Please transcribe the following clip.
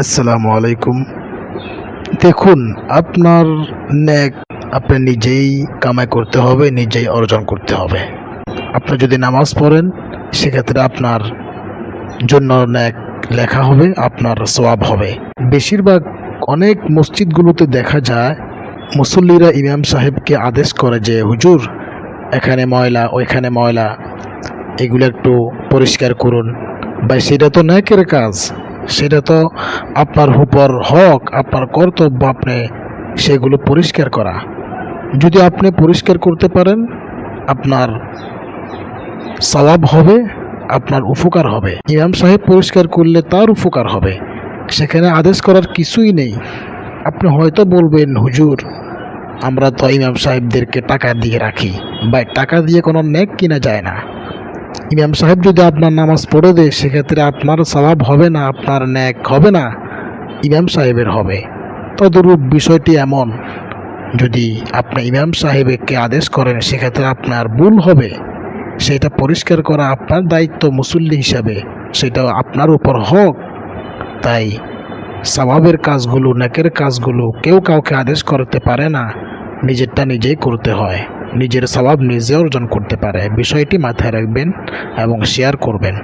আসসালামু আলাইকুম। দেখুন, আপনার ন্যাক আপনি নিজেই কামাই করতে হবে, নিজেই অর্জন করতে হবে। আপনি যদি নামাজ পড়েন, সেক্ষেত্রে আপনার জন্য ন্যাক লেখা হবে, আপনার সওয়াব হবে। বেশিরভাগ অনেক মসজিদগুলোতে দেখা যায় মুসল্লিরা ইমাম সাহেবকে আদেশ করে যে, হুজুর এখানে ময়লা, ওইখানে ময়লা, এগুলো একটু পরিষ্কার করুন। ভাই, সেটা তো ন্যাকের কাজ, সেটা তো আপনার উপর হক, আপনার কর্তব্য আপনি সেগুলো পরিষ্কার করা। যদি আপনি পরিষ্কার করতে পারেন, আপনার সওয়াব হবে, আপনার উপকার হবে। ইমাম সাহেব পরিষ্কার করলে তার উপকার হবে, সেখানে আদেশ করার কিছুই নেই। আপনি হয়তো বলবেন, হুজুর আমরা তো ইমাম সাহেবদেরকে টাকা দিয়ে রাখি। ভাই, টাকা দিয়ে কোনো নেক কিনা যায় না। ইমাম সাহেব যদি আপনার নামাজ পড়ে দেয়, সেক্ষেত্রে আপনার সওয়াব হবে না, আপনার ন্যাক হবে না, ইমাম সাহেবের হবে। তদরূপ বিষয়টি এমন, যদি আপনি ইমাম সাহেবকে আদেশ করেন, সেক্ষেত্রে আপনার ভুল হবে, সেটা পরিষ্কার করা আপনার দায়িত্ব মুসল্লি হিসাবে, সেটা আপনার উপর হক। তাই সওয়াবের কাজগুলো, নেকের কাজগুলো কেউ কাউকে আদেশ করতে পারে না, নিজেরটা নিজেই করতে হয়। নিজের সওয়াব নিজে অর্জন করতে পারে। বিষয়টি মাথায় রাখবেন এবং শেয়ার করবেন।